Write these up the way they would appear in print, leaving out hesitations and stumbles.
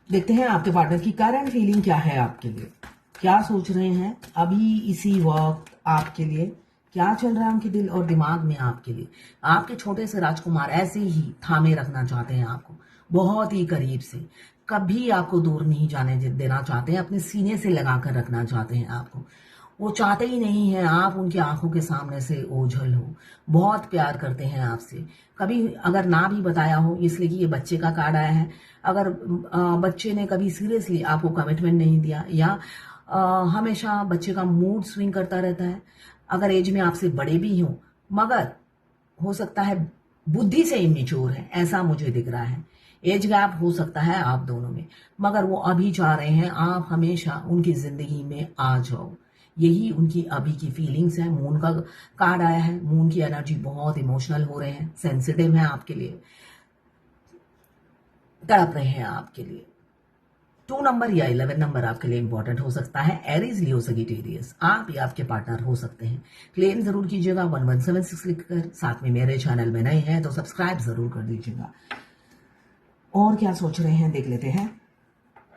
देखते हैं आपके पार्टनर की करंट फीलिंग क्या है आपके लिए, क्या सोच रहे हैं अभी इसी वक्त आपके लिए, क्या चल रहा है उनके दिल और दिमाग में आपके लिए। आपके छोटे से राजकुमार ऐसे ही थामे रखना चाहते हैं आपको, बहुत ही करीब से, कभी आपको दूर नहीं जाने देना चाहते हैं, अपने सीने से लगा कर रखना चाहते हैं आपको। वो चाहते ही नहीं है आप उनकी आंखों के सामने से ओझल हो, बहुत प्यार करते हैं आपसे। कभी अगर ना भी बताया हो, इसलिए कि ये बच्चे का कार्ड आया है, अगर बच्चे ने कभी सीरियसली आपको कमिटमेंट नहीं दिया या हमेशा बच्चे का मूड स्विंग करता रहता है, अगर एज में आपसे बड़े भी हों मगर हो सकता है बुद्धि से इमेच्योर है, ऐसा मुझे दिख रहा है। एज गैप हो सकता है आप दोनों में, मगर वो अभी चाह रहे हैं आप हमेशा उनकी जिंदगी में आ जाओ। यही उनकी अभी की फीलिंग्स है। मून का कार्ड आया है, मून की एनर्जी बहुत इमोशनल हो रहे हैं, सेंसिटिव है आपके लिए, तड़प रहे हैं आपके लिए। 2 नंबर या 11 नंबर आपके लिए इंपॉर्टेंट हो सकता है। एरीज, लियो, सजिटेरियस आप या आपके पार्टनर हो सकते हैं। क्लेम जरूर कीजिएगा 1176 लिखकर। साथ में मेरे चैनल में नए हैं तो सब्सक्राइब जरूर कर दीजिएगा। और क्या सोच रहे हैं देख लेते हैं।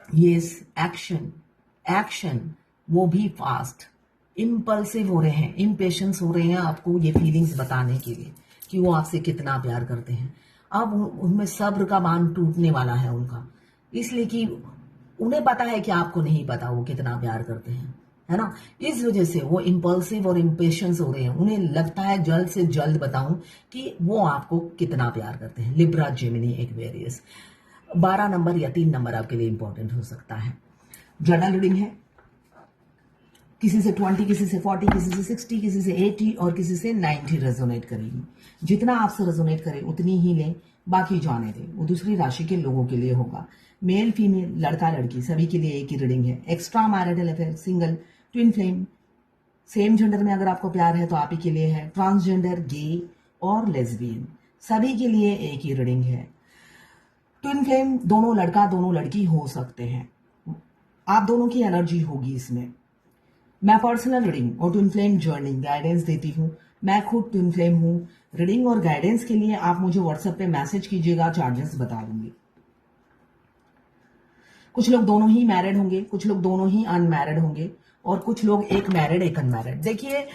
यस, एक्शन, एक्शन, वो भी फास्ट, इम्पल्सिव हो रहे हैं, इम्पेशंस हो रहे हैं आपको ये फीलिंग्स बताने के लिए कि वो आपसे कितना प्यार करते हैं। अब उनमें सब्र का बांध टूटने वाला है उनका, इसलिए कि उन्हें पता है कि आपको नहीं पता वो कितना प्यार करते हैं, है ना। इस वजह से वो इम्पल्सिव और इम्पेशंस हो रहे हैं। उन्हें लगता है जल्द से जल्द बताऊं कि वो आपको कितना प्यार करते हैं। लिब्रा, जेमिनी, एक्वेरियस 12 नंबर या 3 नंबर आपके लिए इंपॉर्टेंट हो सकता है। जर्नल रीडिंग है, किसी से 20, किसी से 40, किसी से 60, किसी से 80 और किसी से 90 रेजोनेट करेगी। जितना आपसे रेजोनेट करे उतनी ही लें, बाकी जाने दें। वो दूसरी राशि के लोगों के लिए होगा। मेल, फीमेल, लड़का, लड़की सभी के लिए एक ही रीडिंग है। Extra marital affair, single, twin flame, same gender में अगर आपको प्यार है तो आप ही के लिए है। ट्रांसजेंडर, गे और लेस्बियन सभी के लिए एक ही रीडिंग है। ट्विन फ्लेम दोनों लड़का दोनों लड़की हो सकते हैं, आप दोनों की एनर्जी होगी इसमें। मैं पर्सनल रीडिंग और ट्विन फ्लेम जर्नी गाइडेंस देती हूँ। मैं खुद ट्विन फ्लेम हूँ। रीडिंग और गाइडेंस के लिए आप मुझे व्हाट्सएप पे मैसेज कीजिएगा, चार्जेस बता दूंगी। कुछ लोग दोनों ही मैरिड होंगे, कुछ लोग दोनों ही अनमैरिड होंगे और कुछ लोग एक मैरिड एक अनमैरिड। देखिए,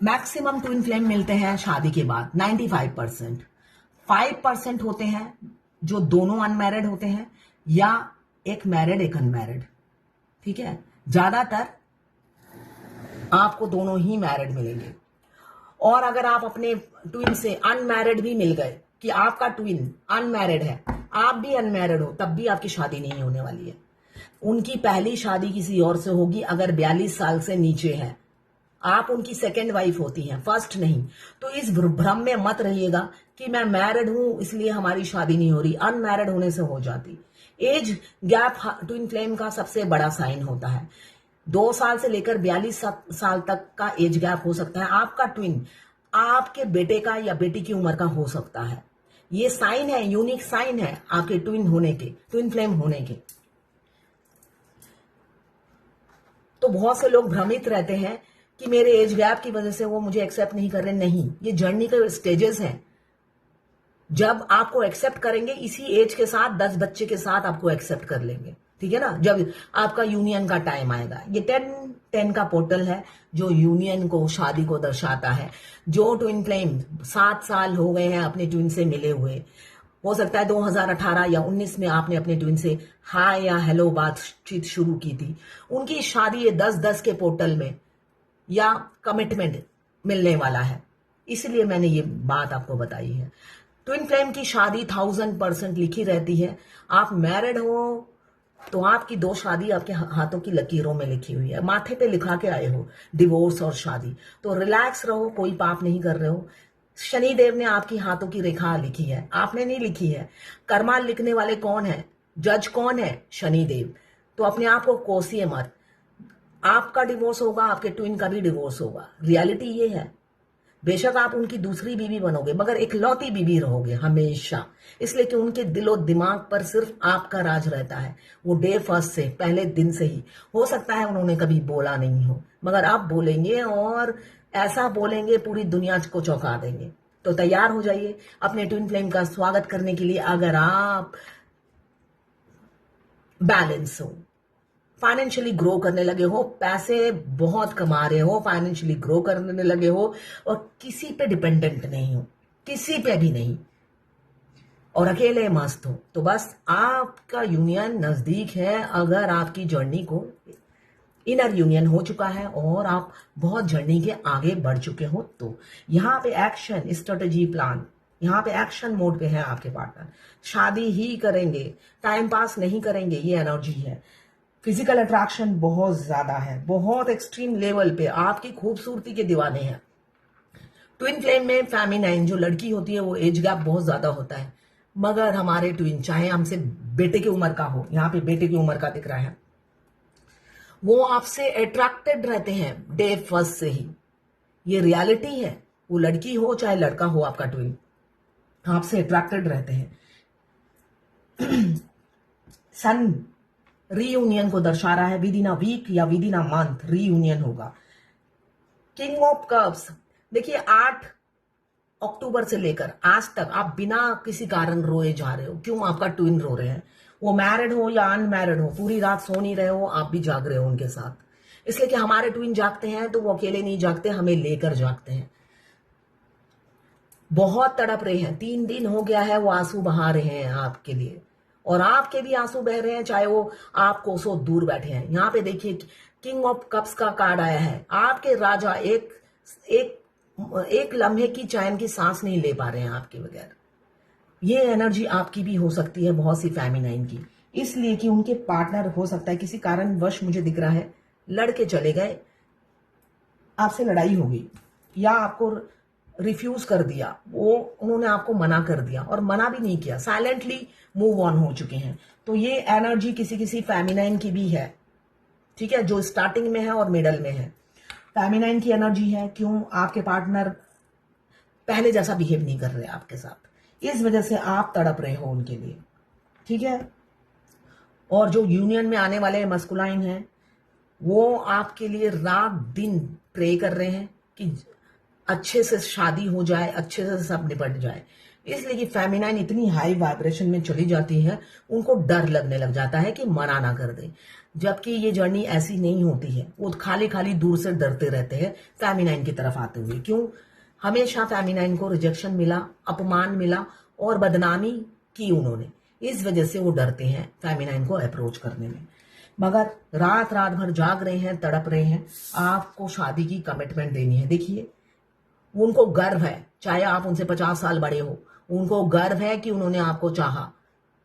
मैक्सिमम ट्विन फ्लेम मिलते हैं शादी के बाद 95%। 5% होते हैं जो दोनों अनमैरिड होते हैं या एक मैरिड एक अनमैरिड, ठीक है। ज्यादातर आपको दोनों ही मैरिड मिलेंगे। और अगर आप अपने ट्विन से अनमैरिड भी मिल गए कि आपका ट्विन अनमैरिड है, आप भी अनमैरिड हो, तब भी आपकी शादी नहीं होने वाली है। उनकी पहली शादी किसी और से होगी अगर 42 साल से नीचे है। आप उनकी सेकेंड वाइफ होती हैं, फर्स्ट नहीं। तो इस भ्रम में मत रहिएगा कि मैं मैरिड हूं इसलिए हमारी शादी नहीं हो रही। अनमैरिड होने से हो जाती। एज गैप ट्विन फ्लेम का सबसे बड़ा साइन होता है। 2 साल से लेकर 42 साल तक का एज गैप हो सकता है। आपका ट्विन आपके बेटे का या बेटी की उम्र का हो सकता है। ये साइन है, यूनिक साइन है आपके ट्विन होने के, ट्विन फ्लेम होने के। तो बहुत से लोग भ्रमित रहते हैं कि मेरे एज गैप की वजह से वो मुझे एक्सेप्ट नहीं कर रहे। नहीं, ये जर्नी के स्टेजेस हैं। जब आपको एक्सेप्ट करेंगे इसी एज के साथ 10 बच्चे के साथ आपको एक्सेप्ट कर लेंगे, ठीक है ना। जब आपका यूनियन का टाइम आएगा। ये 10 का पोर्टल है जो यूनियन को, शादी को दर्शाता है। जो ट्विन फ्लेम 7 साल हो गए हैं अपने ट्विन से मिले हुए, हो सकता है 2018 या 19 में आपने अपने ट्विन से हाय या हेलो बातचीत शुरू की थी, उनकी शादी ये 10-10 के पोर्टल में या कमिटमेंट मिलने वाला है। इसलिए मैंने ये बात आपको बताई है। ट्विन फ्लेम की शादी 1000% लिखी रहती है। आप मैरिड हो तो आपकी 2 शादी आपके हाथों की लकीरों में लिखी हुई है, माथे पे लिखा के आए हो, डिवोर्स और शादी। तो रिलैक्स रहो, कोई पाप नहीं कर रहे हो। शनि देव ने आपकी हाथों की रेखा लिखी है, आपने नहीं लिखी है। कर्मा लिखने वाले कौन है, जज कौन है, शनि देव। तो अपने आप को कोसिए मत। आपका डिवोर्स होगा, आपके ट्विन का भी डिवोर्स होगा। रियलिटी ये है। बेशक आप उनकी दूसरी बीवी बनोगे मगर इकलौती बीवी रहोगे हमेशा, इसलिए कि उनके दिलो दिमाग पर सिर्फ आपका राज रहता है। वो डे फर्स्ट से, पहले दिन से ही। हो सकता है उन्होंने कभी बोला नहीं हो, मगर आप बोलेंगे और ऐसा बोलेंगे पूरी दुनिया को चौंका देंगे। तो तैयार हो जाइए अपने ट्विन फ्लेम का स्वागत करने के लिए। अगर आप बैलेंस हो, फाइनेंशियली ग्रो करने लगे हो, पैसे बहुत कमा रहे हो, फाइनेंशियली ग्रो करने लगे हो और किसी पे डिपेंडेंट नहीं हो, किसी पे भी नहीं, और अकेले मस्त हो, तो बस आपका यूनियन नजदीक है। अगर आपकी जर्नी को इनर यूनियन हो चुका है और आप बहुत जर्नी के आगे बढ़ चुके हो, तो यहाँ पे एक्शन स्ट्रेटेजी प्लान, यहाँ पे एक्शन मोड पे है आपके पार्टनर। शादी ही करेंगे, टाइम पास नहीं करेंगे, ये एनर्जी है। फिजिकल अट्रैक्शन बहुत ज्यादा है, बहुत एक्सट्रीम लेवल पे आपकी खूबसूरती के दीवाने हैं। ट्विन फ्लेम में फेमिनाइन जो लड़की होती है वो एज गैप बहुत ज्यादा होता है, मगर हमारे ट्विन चाहे हमसे बेटे की उम्र का हो, यहाँ पे बेटे की उम्र का दिख रहा है, वो आपसे अट्रैक्टेड रहते हैं डे फर्स्ट से ही। ये रियलिटी है, वो लड़की हो चाहे लड़का हो, आपका ट्विन आपसे अट्रैक्टेड रहते हैं। सन रीयूनियन को दर्शा रहा है, विद इन अ वीक या with in a month reunion होगा। किंग ऑफ कप्स, देखिए 8 अक्टूबर से लेकर आज तक आप बिना किसी कारण रोए जा रहे हो। क्यों? आपका ट्विन रो रहे हैं, वो मैरिड हो या अनमैरिड हो, पूरी रात सो नहीं रहे हो, आप भी जाग रहे हो उनके साथ। इसलिए कि हमारे ट्विन जागते हैं तो वो अकेले नहीं जागते, हमें लेकर जागते हैं। बहुत तड़प रहे हैं, 3 दिन हो गया है वो आंसू बहा रहे हैं आपके लिए, और आपके भी आंसू बह रहे हैं, चाहे वो आप कोसों दूर बैठे हैं। यहाँ पे देखिए किंग ऑफ कप्स का कार्ड आया है, आपके राजा एक एक एक लम्हे की चैन की सांस नहीं ले पा रहे हैं आपके बगैर। ये एनर्जी आपकी भी हो सकती है, बहुत सी फेमिनाइन की, इसलिए कि उनके पार्टनर हो सकता है किसी कारणवश, मुझे दिख रहा है, लड़के चले गए, आपसे लड़ाई हो गई या आपको रिफ्यूज कर दिया, वो उन्होंने आपको मना कर दिया, और मना भी नहीं किया, साइलेंटली मूव ऑन हो चुके हैं। तो ये एनर्जी किसी किसी फेमिनाइन की भी है, ठीक है, जो स्टार्टिंग में है और मिडल में है। फेमिनाइन की एनर्जी है, क्यों? आपके पार्टनर पहले जैसा बिहेव नहीं कर रहे आपके साथ, इस वजह से आप तड़प रहे हो उनके लिए, ठीक है। और जो यूनियन में आने वाले मस्कुलाइन हैं, वो आपके लिए रात दिन प्रे कर रहे हैं कि अच्छे से शादी हो जाए, अच्छे से सब निपट जाए। इसलिए कि फेमिनाइन इतनी हाई वाइब्रेशन में चली जाती है, उनको डर लगने लग जाता है कि मना ना कर दे, जबकि ये जर्नी ऐसी नहीं होती है। वो खाली खाली दूर से डरते रहते हैं फेमिनाइन की तरफ आते हुए। क्यों? हमेशा फेमिनाइन को रिजेक्शन मिला, अपमान मिला और बदनामी की उन्होंने, इस वजह से वो डरते हैं फेमिनाइन को अप्रोच करने में। मगर रात रात भर जाग रहे हैं, तड़प रहे हैं, आपको शादी की कमिटमेंट देनी है। देखिए उनको गर्व है, चाहे आप उनसे 50 साल बड़े हो, उनको गर्व है कि उन्होंने आपको चाहा,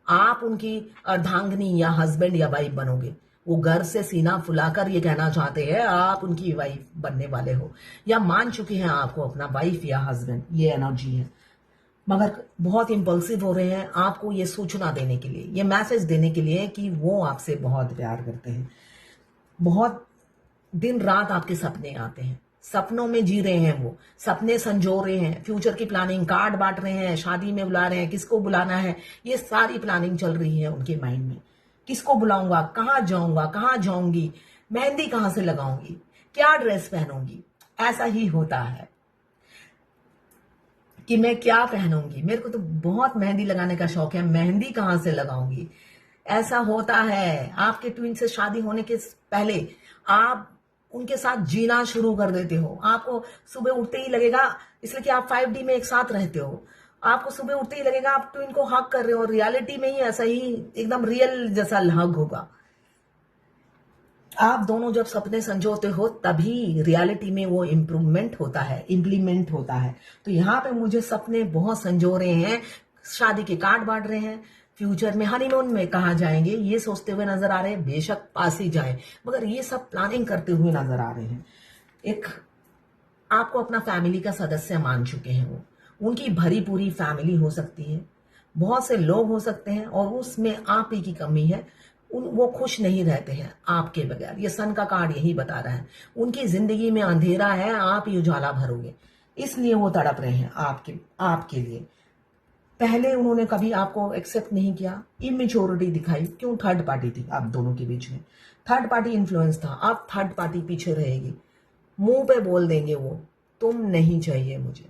आप उनकी अर्धांगिनी या हस्बैंड या वाइफ बनोगे। वो गर्व से सीना फुलाकर ये कहना चाहते हैं आप उनकी वाइफ बनने वाले हो, या मान चुके हैं आपको अपना वाइफ या हस्बैंड, ये एनर्जी है। मगर बहुत इंपल्सिव हो रहे हैं आपको ये सूचना देने के लिए, ये मैसेज देने के लिए कि वो आपसे बहुत प्यार करते हैं। बहुत दिन रात आपके सपने आते हैं, सपनों में जी रहे हैं, वो सपने संजो रहे हैं, फ्यूचर की प्लानिंग, कार्ड बांट रहे हैं, शादी में बुला रहे हैं, किसको बुलाना है, ये सारी प्लानिंग चल रही है उनके माइंड में। किसको बुलाऊंगा, कहाँ जाऊंगा, कहाँ जाऊंगी, मेहंदी कहाँ से लगाऊंगी, क्या ड्रेस पहनूंगी, ऐसा ही होता है कि मैं क्या पहनूंगी, मेरे को तो बहुत मेहंदी लगाने का शौक है, मेहंदी कहाँ से लगाऊंगी, ऐसा होता है। आपके ट्विन से शादी होने के पहले आप उनके साथ जीना शुरू कर देते हो, आपको सुबह उठते ही लगेगा, इसलिए कि आप 5D में एक साथ रहते हो, आपको सुबह उठते ही लगेगा आप ट्विन को हग कर रहे हो, रियलिटी में ही ऐसा ही एकदम रियल जैसा हग होगा। आप दोनों जब सपने संजोते हो तभी रियलिटी में वो इम्प्रूवमेंट होता है, इम्प्लीमेंट होता है। तो यहाँ पे मुझे सपने बहुत संजो रहे हैं, शादी के कार्ड बांट रहे हैं, फ्यूचर में हनीमून में कहाँ जाएंगे ये सोचते हुए नजर आ रहे हैं, बेशक पास ही जाए, मगर ये सब प्लानिंग करते हुए नजर आ रहे हैं। एक आपको अपना फैमिली का सदस्य मान चुके हैं, वो उनकी भरी पूरी फैमिली हो सकती है, बहुत से लोग हो सकते हैं, और उसमें आप ही की कमी है, वो खुश नहीं रहते हैं आपके बगैर। ये सन का कार्ड यही बता रहा है, उनकी जिंदगी में अंधेरा है, आप ही उजाला भरोगे, इसलिए वो तड़प रहे हैं आपके लिए। पहले उन्होंने कभी आपको एक्सेप्ट नहीं किया, इमेच्योरिटी दिखाई, क्यों? थर्ड पार्टी थी आप दोनों के बीच में, थर्ड पार्टी इन्फ्लुएंस था। अब थर्ड पार्टी पीछे रहेगी, मुंह पे बोल देंगे वो, तुम नहीं चाहिए मुझे,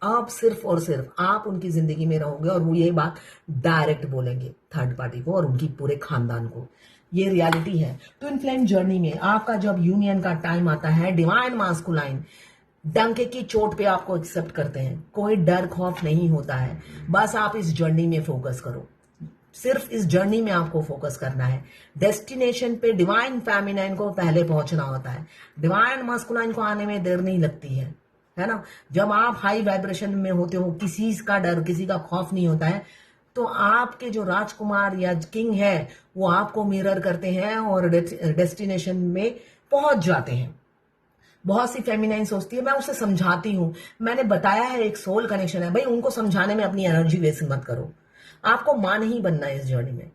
आप सिर्फ और सिर्फ आप उनकी जिंदगी में रहोगे और वो यही बात डायरेक्ट बोलेंगे थर्ड पार्टी को और उनकी पूरे खानदान को। ये रियलिटी है। ट्विन फ्लेम जर्नी में आपका जब यूनियन का टाइम आता है, डिवाइन मास्कुलाइन डंके की चोट पे आपको एक्सेप्ट करते हैं। कोई डर खौफ नहीं होता है, बस आप इस जर्नी में फोकस करो। सिर्फ इस जर्नी में आपको फोकस करना है। डेस्टिनेशन पे डिवाइन फेमिनाइन को पहले पहुंचना होता है, डिवाइन मास्कुलाइन को आने में देर नहीं लगती है ना। जब आप हाई वाइब्रेशन में होते हो, किसी का डर किसी का खौफ नहीं होता है, तो आपके जो राजकुमार या किंग है वो आपको मिरर करते हैं और डेस्टिनेशन में पहुंच जाते हैं। बहुत सी फेमिनाइन सोचती है मैं उसे समझाती हूं, मैंने बताया है एक सोल कनेक्शन है भाई, उनको समझाने में अपनी एनर्जी वेस्ट मत करो। आपको मां नहीं बनना है इस जर्नी में।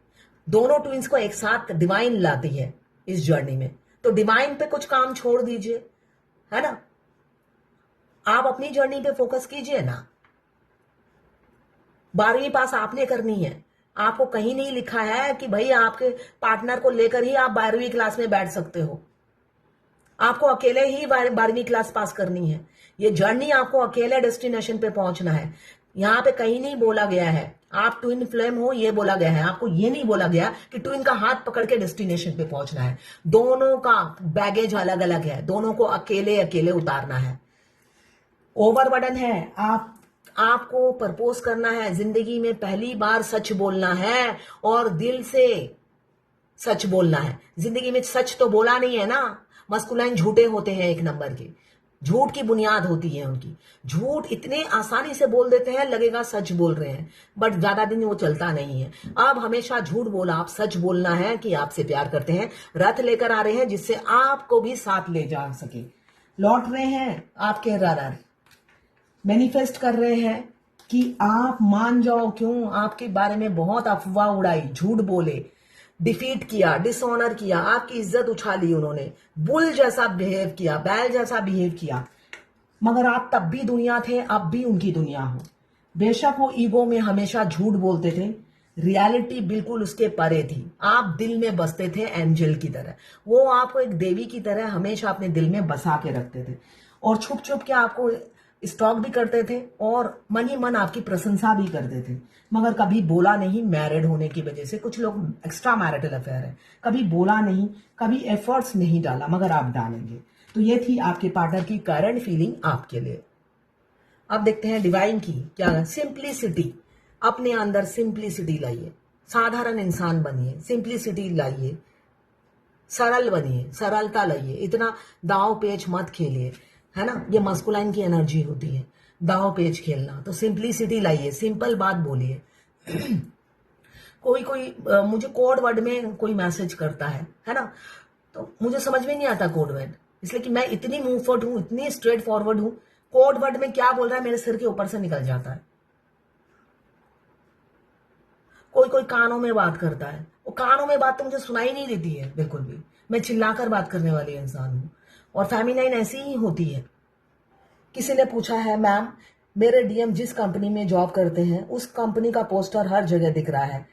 दोनों ट्विंस को एक साथ डिवाइन लाती है इस जर्नी में, तो डिवाइन पे कुछ काम छोड़ दीजिए, है ना। आप अपनी जर्नी पे फोकस कीजिए ना। 12वीं पास आपने करनी है। आपको कहीं नहीं लिखा है कि भाई आपके पार्टनर को लेकर ही आप 12वीं क्लास में बैठ सकते हो। आपको अकेले ही 12वीं क्लास पास करनी है। ये जर्नी आपको अकेले डेस्टिनेशन पे पहुंचना है। यहाँ पे कहीं नहीं बोला गया है आप ट्विन फ्लेम हो, ये बोला गया है। आपको ये नहीं बोला गया कि ट्विन का हाथ पकड़ के डेस्टिनेशन पे पहुंचना है। दोनों का बैगेज अलग अलग है, दोनों को अकेले अकेले उतारना है। ओवरबर्डन है। आपको प्रपोज करना है, जिंदगी में पहली बार सच बोलना है और दिल से सच बोलना है। जिंदगी में सच तो बोला नहीं है ना। मस्कुलाइन झूठे होते हैं, एक नंबर के झूठ की बुनियाद होती है उनकी। झूठ इतने आसानी से बोल देते हैं लगेगा सच बोल रहे हैं, बट ज्यादा दिन वो चलता नहीं है। अब हमेशा झूठ बोला, आप सच बोलना है कि आपसे प्यार करते हैं, रथ लेकर आ रहे हैं जिससे आपको भी साथ ले जा सके। लौट रहे हैं आपके रनर, मैनिफेस्ट कर रहे हैं कि आप मान जाओ। क्यों? आपके बारे में बहुत अफवाह उड़ाई, झूठ बोले, डिफीट किया, डिसऑनर किया, आपकी इज्जत उछाली उन्होंने, बुल जैसा बिहेव किया, बैल जैसा बिहेव किया, मगर आप तब भी दुनिया थे, अब भी उनकी दुनिया हो। बेशक वो ईगो में हमेशा झूठ बोलते थे, रियलिटी बिल्कुल उसके परे थी। आप दिल में बसते थे एंजल की तरह। वो आपको एक देवी की तरह हमेशा अपने दिल में बसा के रखते थे और छुप छुप के आपको स्टॉक भी करते थे और मन ही मन आपकी प्रशंसा भी करते थे, मगर कभी बोला नहीं। मैरिड होने की वजह से कुछ लोग एक्स्ट्रा मैरिटल अफेयर है, कभी बोला नहीं, कभी एफर्ट्स नहीं डाला, मगर आप डालेंगे। तो ये थी आपके पार्टनर की करंट फीलिंग आपके लिए। अब देखते हैं डिवाइन की क्या है। सिंप्लिसिटी, अपने अंदर सिंप्लिसिटी लाइए, साधारण इंसान बनिए, सिंप्लिसिटी लाइए, सरल बनिए, सरलता लाइए, इतना दाव पेच मत खेलिए, है ना। ये मस्कुलाइन की एनर्जी होती है, दाव पेच खेलना। तो सिंप्लिसिटी लाइए, सिंपल बात बोलिए। कोई मुझे कोड वर्ड में कोई मैसेज करता है ना, तो मुझे समझ में नहीं आता कोड वर्ड, इसलिए कि मैं इतनी मूव फॉरवर्ड हूं, इतनी स्ट्रेट फॉरवर्ड हूं, कोड वर्ड में क्या बोल रहा है मेरे सिर के ऊपर से निकल जाता है। कोई कानों में बात करता है, वो कानों में बात तो मुझे सुनाई नहीं देती है बिल्कुल भी। मैं चिल्लाकर बात करने वाली इंसान हूं और फेमिनाइन ऐसी ही होती है। किसी ने पूछा है मैम मेरे डीएम जिस कंपनी में जॉब करते हैं उस कंपनी का पोस्टर हर जगह दिख रहा है,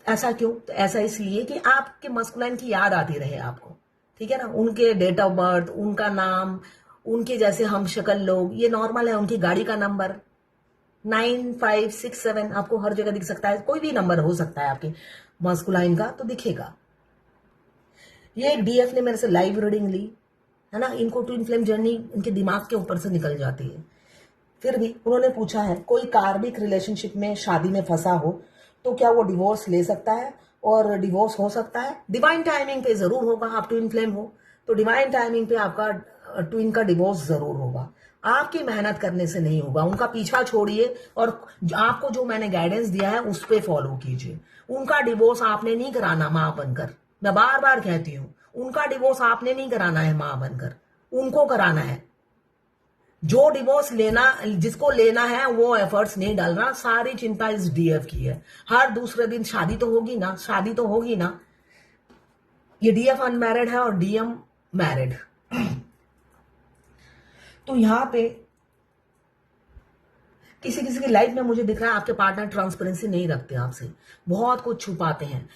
ऐसा क्यों? तो ऐसा इसलिए कि आपके मस्कुलाइन की याद आती रहे आपको, ठीक है ना। उनके डेट ऑफ बर्थ, उनका नाम, उनके जैसे हम शक्ल लोग, ये नॉर्मल है। उनकी गाड़ी का नंबर 9567 आपको हर जगह दिख सकता है, कोई भी नंबर हो सकता है आपके मस्कुलाइन का, तो दिखेगा। ये एक डीएफ ने मेरे से लाइव रीडिंग ली है ना। इनको ट्विन फ्लेम जर्नी इनके दिमाग के ऊपर से निकल जाती है। फिर भी उन्होंने पूछा है कोई कार्मिक रिलेशनशिप में शादी में फंसा हो तो क्या वो डिवोर्स ले सकता है और डिवोर्स हो सकता है? डिवाइन टाइमिंग पे जरूर होगा। आप ट्विन फ्लेम हो तो डिवाइन टाइमिंग पे आपका ट्विन का डिवोर्स जरूर होगा। आपकी मेहनत करने से नहीं होगा, उनका पीछा छोड़िए और आपको जो मैंने गाइडेंस दिया है उस पर फॉलो कीजिए। उनका डिवोर्स आपने नहीं कराना मां बनकर, मैं बार बार कहती हूं, उनका डिवोर्स आपने नहीं कराना है मां बनकर, उनको कराना है। जो डिवोर्स लेना, जिसको लेना है वो एफर्ट्स नहीं डालना। सारी चिंता इस डीएफ की है। हर दूसरे दिन शादी तो होगी ना, शादी तो होगी ना। ये डीएफ अनमैरिड है और डीएम मैरिड। तो यहां पे किसी किसी की लाइफ में मुझे दिख रहा है आपके पार्टनर ट्रांसपेरेंसी नहीं रखते आपसे, बहुत कुछ छुपाते हैं।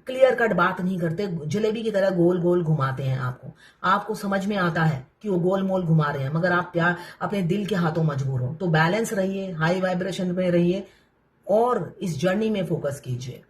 क्लियर कट बात नहीं करते, जलेबी की तरह गोल गोल घुमाते हैं आपको। आपको समझ में आता है कि वो गोल मोल घुमा रहे हैं, मगर आप प्यार अपने दिल के हाथों मजबूर हो। तो बैलेंस रहिए, हाई वाइब्रेशन में रहिए और इस जर्नी में फोकस कीजिए।